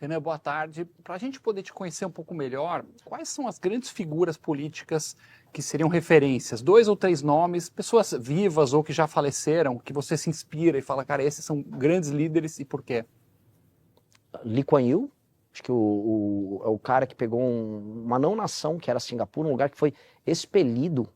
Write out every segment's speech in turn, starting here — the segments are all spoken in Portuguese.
Renan, boa tarde. Para a gente poder te conhecer um pouco melhor, quais são as grandes figuras políticas que seriam referências? 2 ou 3 nomes, pessoas vivas ou que já faleceram, que você se inspira e fala, cara, esses são grandes líderes e por quê? Lee Kuan Yew, acho que é o cara que pegou uma não-nação, que era Singapura, um lugar que foi expelido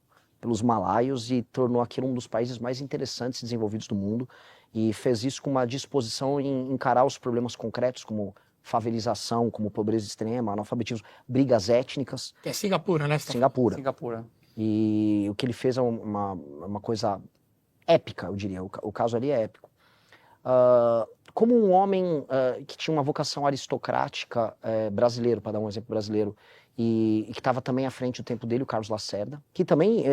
pelos malaios e tornou aquilo um dos países mais interessantes e desenvolvidos do mundo, e fez isso com uma disposição em encarar os problemas concretos, como favelização, como pobreza extrema, analfabetismo, brigas étnicas. Que é Singapura, né? Singapura. Singapura. E o que ele fez é uma coisa épica, eu diria. O caso ali é épico. Como um homem que tinha uma vocação aristocrática brasileiro, para dar um exemplo brasileiro, e que estava também à frente do tempo dele, o Carlos Lacerda, que também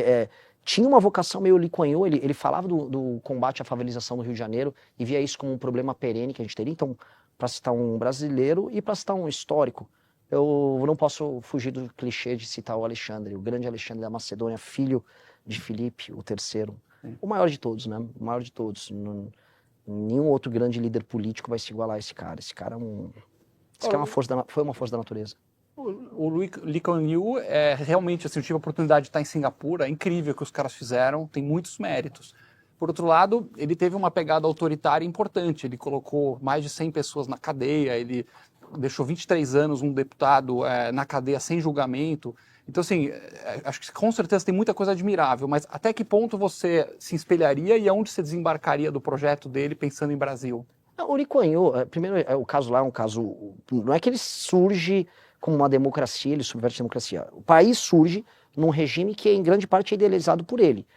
tinha uma vocação meio Lee Kuan Yew, ele falava do combate à favelização no Rio de Janeiro e via isso como um problema perene que a gente teria. Então, para citar um brasileiro e para citar um histórico, eu não posso fugir do clichê de citar o Alexandre, o grande Alexandre da Macedônia, filho de Filipe, o terceiro. O maior de todos, né? O maior de todos. Nenhum outro grande líder político vai se igualar a esse cara. Esse cara foi uma força da natureza. O Lee Kuan Yew realmente, assim, eu tive a oportunidade de estar em Singapura, é incrível o que os caras fizeram, tem muitos méritos. Por outro lado, ele teve uma pegada autoritária importante, ele colocou mais de 100 pessoas na cadeia, ele deixou 23 anos um deputado na cadeia sem julgamento. Então, assim, acho que com certeza tem muita coisa admirável, mas até que ponto você se espelharia e aonde você desembarcaria do projeto dele pensando em Brasil? O Lee Kuan Yew, primeiro, o caso lá é um caso... Não é que ele surge como uma democracia, ele subverte a democracia. O país surge num regime que, em grande parte, é idealizado por ele.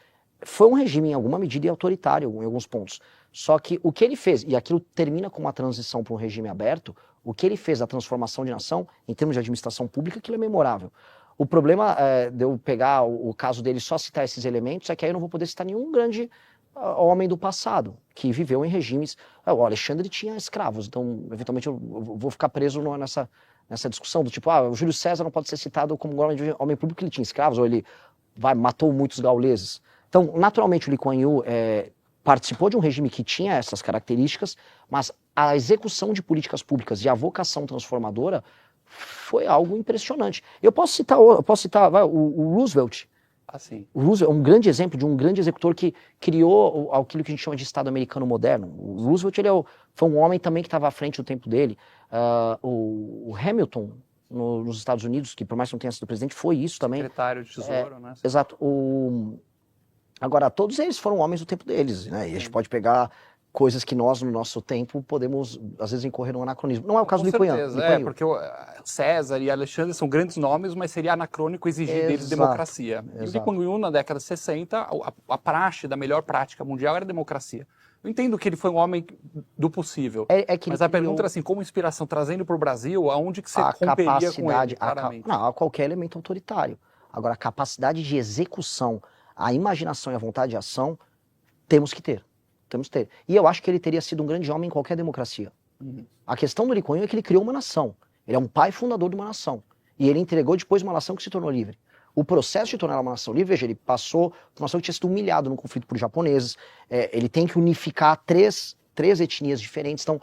Foi um regime, em alguma medida, autoritário em alguns pontos. Só que o que ele fez, e aquilo termina com uma transição para um regime aberto, o que ele fez, a transformação de nação, em termos de administração pública, aquilo é memorável. O problema de eu pegar o caso dele só citar esses elementos é que aí eu não vou poder citar nenhum grande homem do passado que viveu em regimes... O Alexandre tinha escravos, então eventualmente eu vou ficar preso nessa discussão do tipo, o Júlio César não pode ser citado como homem público porque ele tinha escravos, ou ele matou muitos gauleses. Então, naturalmente, o Lee Kuan Yew participou de um regime que tinha essas características, mas a execução de políticas públicas e a vocação transformadora foi algo impressionante. Eu posso citar o Roosevelt. Assim. O Roosevelt é um grande exemplo de um grande executor que criou aquilo que a gente chama de Estado americano moderno. O Roosevelt foi um homem também que estava à frente do tempo dele. O Hamilton, nos Estados Unidos, que por mais que não tenha sido presidente, foi isso também. Secretário de Tesouro, né? Exato. Agora, todos eles foram homens do tempo deles, né? E a gente pode pegar coisas que nós, no nosso tempo, podemos, às vezes, incorrer no anacronismo. Não é o caso do Lee Kuan Yew. Porque o César e Alexandre são grandes nomes, mas seria anacrônico exigir deles democracia. E o Lee Kuan Yew, na década de 60, a praxe da melhor prática mundial era a democracia. Eu entendo que ele foi um homem do possível, mas a pergunta era assim, como inspiração, trazendo para o Brasil, aonde que você romperia com ele, claramente? Não, a qualquer elemento autoritário. Agora, a capacidade de execução, a imaginação e a vontade de ação, temos que ter. E eu acho que ele teria sido um grande homem em qualquer democracia. A questão do Lee Kuan Yew é que ele criou uma nação. Ele é um pai fundador de uma nação. E ele entregou depois uma nação que se tornou livre. O processo de tornar uma nação livre, veja, ele passou por uma nação que tinha sido humilhado no conflito por japoneses. Ele tem que unificar três etnias diferentes. Então,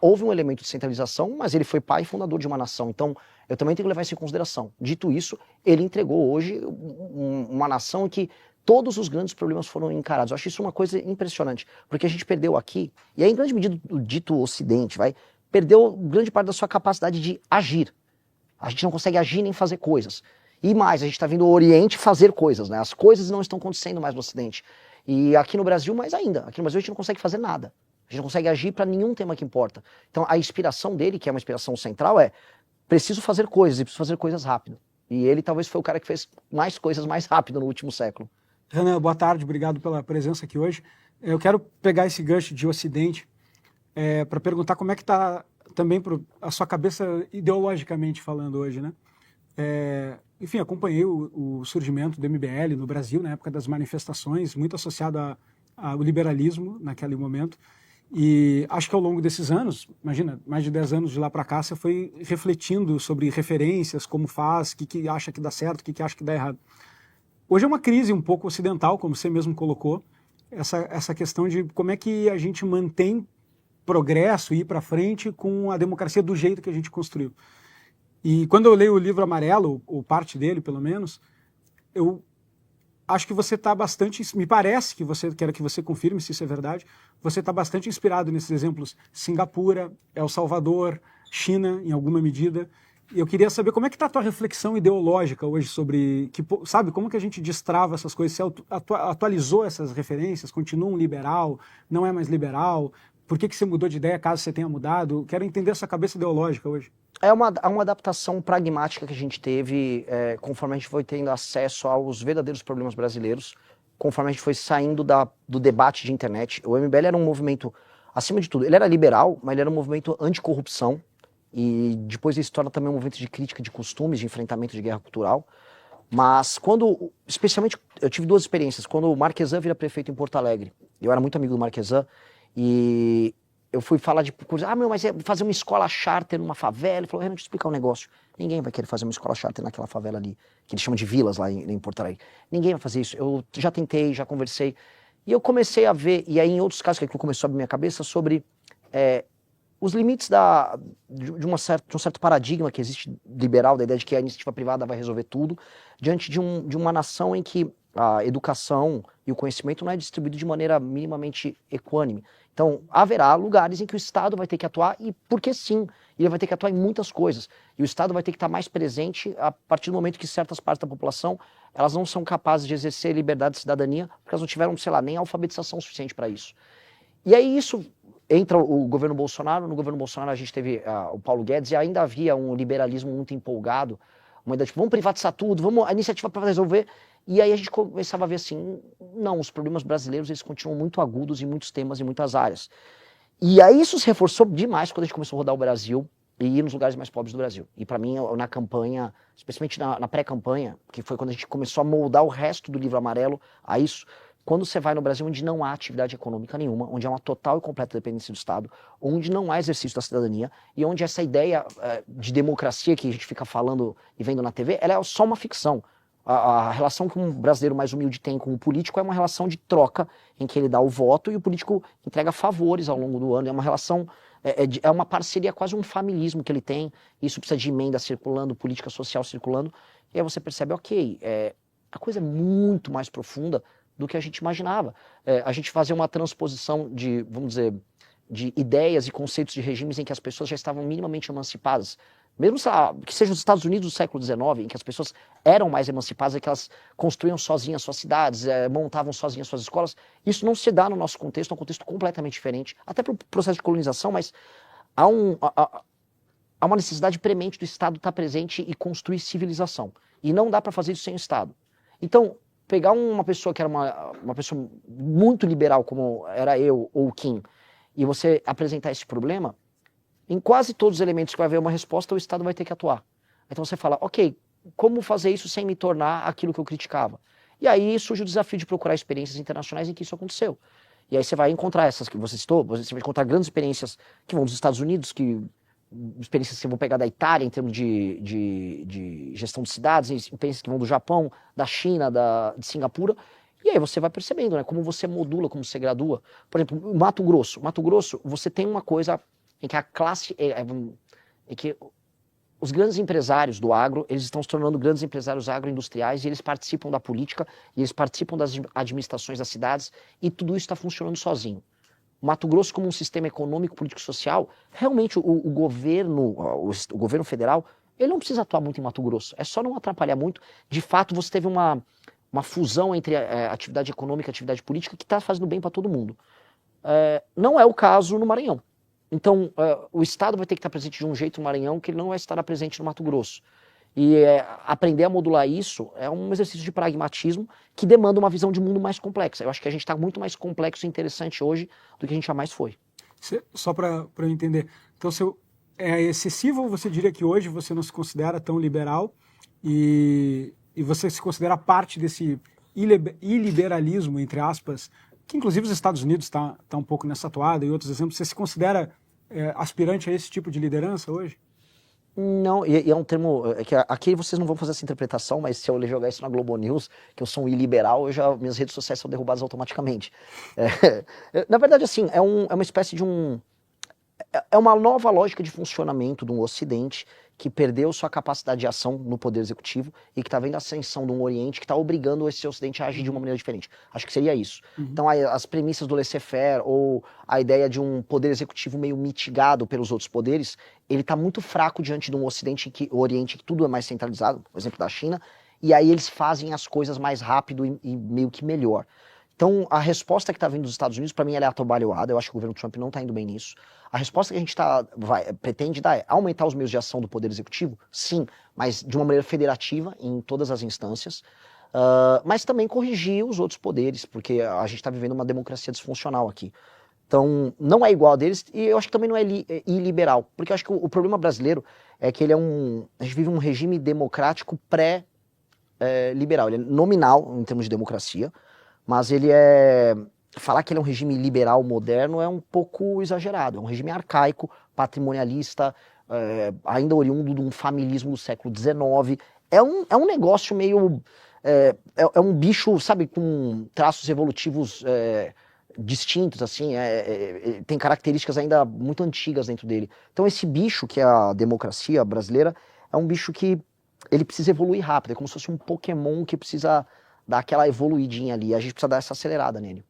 houve um elemento de centralização, mas ele foi pai fundador de uma nação. Então, eu também tenho que levar isso em consideração. Dito isso, ele entregou hoje uma nação que todos os grandes problemas foram encarados. Eu acho isso uma coisa impressionante, porque a gente perdeu aqui, e aí em grande medida o dito Ocidente, perdeu grande parte da sua capacidade de agir. A gente não consegue agir nem fazer coisas. E mais, a gente está vindo ao Oriente fazer coisas, né? As coisas não estão acontecendo mais no Ocidente. E aqui no Brasil, mais ainda. Aqui no Brasil a gente não consegue fazer nada. A gente não consegue agir para nenhum tema que importa. Então a inspiração dele, que é uma inspiração central, preciso fazer coisas, e preciso fazer coisas rápido. E ele talvez foi o cara que fez mais coisas mais rápido no último século. Renan, boa tarde, obrigado pela presença aqui hoje. Eu quero pegar esse gancho de Ocidente para perguntar como é que está também a sua cabeça ideologicamente falando hoje, né? Enfim, acompanhei o surgimento do MBL no Brasil, na época das manifestações, muito associado ao liberalismo naquele momento. E acho que ao longo desses anos, imagina, mais de 10 anos de lá para cá, você foi refletindo sobre referências, como faz, o que acha que dá certo, o que acha que dá errado. Hoje é uma crise um pouco ocidental, como você mesmo colocou, essa questão de como é que a gente mantém progresso, ir para frente com a democracia do jeito que a gente construiu. E quando eu leio o livro Amarelo, ou parte dele pelo menos, eu acho que você está bastante, me parece que você, quero que você confirme se isso é verdade, você está bastante inspirado nesses exemplos Singapura, El Salvador, China, em alguma medida. E eu queria saber como é que está a tua reflexão ideológica hoje sobre, sabe, como que a gente destrava essas coisas, se atualizou essas referências, continua um liberal, não é mais liberal, por que você mudou de ideia caso você tenha mudado? Quero entender essa cabeça ideológica hoje. É uma adaptação pragmática que a gente teve conforme a gente foi tendo acesso aos verdadeiros problemas brasileiros, conforme a gente foi saindo do debate de internet. O MBL era um movimento, acima de tudo, ele era liberal, mas ele era um movimento anticorrupção, e depois ele se torna também um movimento de crítica de costumes, de enfrentamento de guerra cultural. Mas quando, especialmente, eu tive duas experiências. Quando o Marquesan vira prefeito em Porto Alegre, eu era muito amigo do Marquesan, e eu fui falar de coisa, mas é fazer uma escola charter numa favela. Ele falou, Renan, deixa eu explicar um negócio. Ninguém vai querer fazer uma escola charter naquela favela ali, que eles chamam de vilas lá em Porto Alegre. Ninguém vai fazer isso. Eu já tentei, já conversei. E eu comecei a ver, e aí em outros casos que aquilo começou a abrir minha cabeça, sobre os limites de um certo paradigma que existe liberal, da ideia de que a iniciativa privada vai resolver tudo, diante de uma nação em que a educação e o conhecimento não é distribuído de maneira minimamente equânime. Então, haverá lugares em que o Estado vai ter que atuar, e porque sim, ele vai ter que atuar em muitas coisas. E o Estado vai ter que estar mais presente a partir do momento que certas partes da população, elas não são capazes de exercer liberdade de cidadania, porque elas não tiveram, sei lá, nem alfabetização suficiente para isso. E aí isso entra o governo Bolsonaro. No governo Bolsonaro a gente teve o Paulo Guedes, e ainda havia um liberalismo muito empolgado, uma ideia tipo, vamos privatizar tudo, vamos a iniciativa para resolver. E aí a gente começava a ver assim, não, os problemas brasileiros eles continuam muito agudos em muitos temas, em muitas áreas. E aí isso se reforçou demais quando a gente começou a rodar o Brasil e ir nos lugares mais pobres do Brasil. E para mim, na campanha, especialmente na pré-campanha, que foi quando a gente começou a moldar o resto do livro Amarelo a isso, quando você vai no Brasil onde não há atividade econômica nenhuma, onde há uma total e completa dependência do Estado, onde não há exercício da cidadania, e onde essa ideia de democracia que a gente fica falando e vendo na TV, ela é só uma ficção. A relação que um brasileiro mais humilde tem com o político é uma relação de troca, em que ele dá o voto e o político entrega favores ao longo do ano. É uma relação, é uma parceria, quase um familismo que ele tem. Isso precisa de emenda circulando, política social circulando. E aí você percebe, ok, a coisa é muito mais profunda do que a gente imaginava. A gente fazia uma transposição de, vamos dizer, de ideias e conceitos de regimes em que as pessoas já estavam minimamente emancipadas. Mesmo que seja os Estados Unidos do século XIX, em que as pessoas eram mais emancipadas, em que elas construíam sozinhas suas cidades, montavam sozinhas suas escolas, isso não se dá no nosso contexto, é um contexto completamente diferente, até para o processo de colonização, mas há uma necessidade premente do Estado estar presente e construir civilização. E não dá para fazer isso sem o Estado. Então, pegar uma pessoa que era uma pessoa muito liberal, como era eu ou o Kim, e você apresentar esse problema, em quase todos os elementos que vai haver uma resposta, o Estado vai ter que atuar. Então você fala, ok, como fazer isso sem me tornar aquilo que eu criticava? E aí surge o desafio de procurar experiências internacionais em que isso aconteceu. E aí você vai encontrar essas que você citou, você vai encontrar grandes experiências que vão dos Estados Unidos, experiências que vão pegar da Itália em termos de gestão de cidades, experiências que vão do Japão, da China, de Singapura. E aí você vai percebendo, né, como você modula, como você gradua. Por exemplo, Mato Grosso, você tem uma coisa em que a classe, em que os grandes empresários do agro, eles estão se tornando grandes empresários agroindustriais, e eles participam da política, e eles participam das administrações das cidades, e tudo isso está funcionando sozinho. Mato Grosso, como um sistema econômico, político, social, realmente o governo federal, ele não precisa atuar muito em Mato Grosso, é só não atrapalhar muito. De fato, você teve uma fusão entre atividade econômica e atividade política que está fazendo bem para todo mundo. Não é o caso no Maranhão. Então, o Estado vai ter que estar presente de um jeito no Maranhão que ele não vai estar presente no Mato Grosso. E aprender a modular isso é um exercício de pragmatismo que demanda uma visão de mundo mais complexa. Eu acho que a gente está muito mais complexo e interessante hoje do que a gente jamais foi. Só para eu entender, então é excessivo ou você diria que hoje você não se considera tão liberal e você se considera parte desse iliberalismo, entre aspas, que inclusive os Estados Unidos está um pouco nessa toada, e outros exemplos, você se considera aspirante a esse tipo de liderança hoje? Não, e é um termo, que aqui vocês não vão fazer essa interpretação, mas se eu jogar isso na Globo News, que eu sou um iliberal, minhas redes sociais são derrubadas automaticamente. Na verdade, assim, é uma espécie de É uma nova lógica de funcionamento de um Ocidente que perdeu sua capacidade de ação no poder executivo e que está vendo a ascensão de um Oriente que está obrigando esse Ocidente a agir de uma maneira diferente. Acho que seria isso. Então, as premissas do laissez-faire ou a ideia de um poder executivo meio mitigado pelos outros poderes, ele está muito fraco diante de um Ocidente, o Oriente, que tudo é mais centralizado, por exemplo, da China, e aí eles fazem as coisas mais rápido e meio que melhor. Então, a resposta que está vindo dos Estados Unidos, para mim, ela é atabalhoada. Eu acho que o governo Trump não está indo bem nisso. A resposta que a gente pretende dar é aumentar os meios de ação do Poder Executivo? Sim, mas de uma maneira federativa, em todas as instâncias. Mas também corrigir os outros poderes, porque a gente está vivendo uma democracia disfuncional aqui. Então, não é igual a deles, e eu acho que também não é iliberal. Porque eu acho que o problema brasileiro é que ele é a gente vive um regime democrático pré-liberal. Ele é nominal, em termos de democracia, mas ele falar que ele é um regime liberal moderno é um pouco exagerado. É um regime arcaico, patrimonialista, ainda oriundo de um familismo do século XIX. É um negócio meio... É um bicho, sabe, com traços evolutivos distintos, assim. Tem características ainda muito antigas dentro dele. Então esse bicho, que é a democracia brasileira, é um bicho que ele precisa evoluir rápido. É como se fosse um Pokémon que precisa dar aquela evoluidinha ali. A gente precisa dar essa acelerada nele.